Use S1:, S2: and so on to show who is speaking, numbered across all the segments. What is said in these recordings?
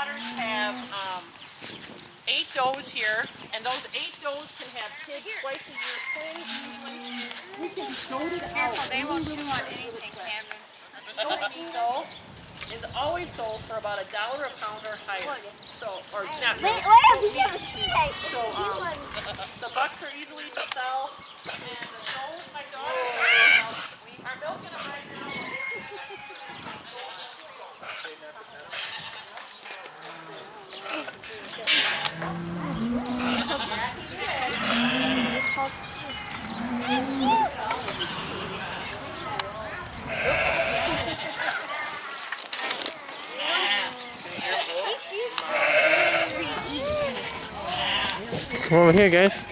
S1: daughters have 8 does here, and those 8 does can have kids twice a year. We can goat it out.
S2: Careful, they won't chew on anything, Cameron.
S1: Goat meat though is always sold for about $1 a pound or higher. So, or not. So the bucks are easily to sell, and the does my daughters are milking them right now.
S3: Come over here, guys.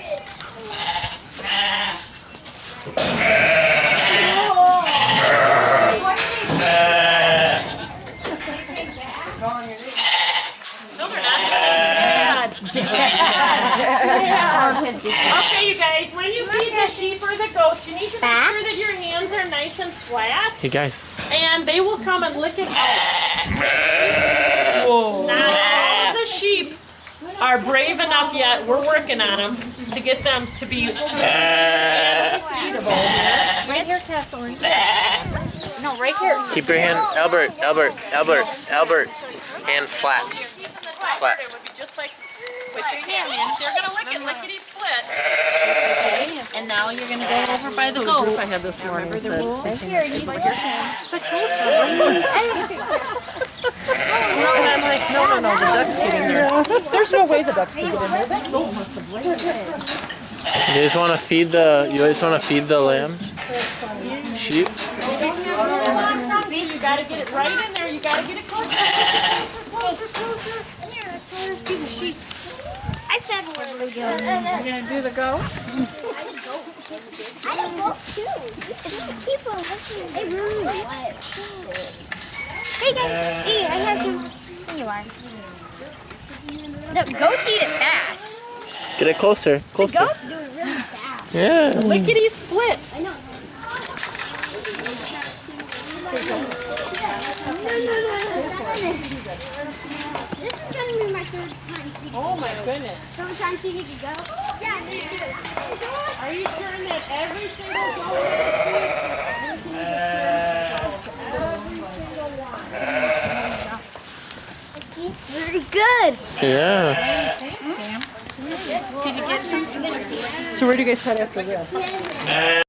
S1: No, they're not. Okay, you guys, when you feed the sheep or the goats, you need to make sure that your hands are nice and flat.
S3: Hey, guys.
S1: And they will come and lick it out. Whoa. Not all of the sheep are brave enough yet. We're working on them to get them to be feedable.
S2: Right here, Kathleen. No, right here.
S3: Keep your hand, Albert. Hand flat. Flat.
S1: It would be just like, but you can't. They're gonna lick it lickety split.
S2: And now you're going to go over by the goat.
S1: I had this morning.
S2: Right here, use your hands.
S1: And I'm like, no, the ducks get in there. There's no way the ducks can get in there. That goat must have laid it.
S3: You guys want to feed the? You guys want to feed the lambs? Sheep?
S1: You gotta get it right in there. You gotta get it closer.
S4: I said what are we doing?
S2: You're going to do the goat?
S4: I don't go too. Just keep on looking. They really wet. Hey guys, hey, I have some. Here you are. The goats eat it fast.
S3: Get it closer.
S4: The
S3: Closer.
S4: goats do it really fast.
S3: Yeah.
S1: Lickety split.
S4: I know. This is gonna be my third time seeing.
S1: Oh my goodness.
S4: Third time seeing it go. Yeah, me too.
S1: Are you sure that every single goat
S4: It's pretty good.
S3: Yeah.
S2: Did you get something?
S1: So where do you guys head after this?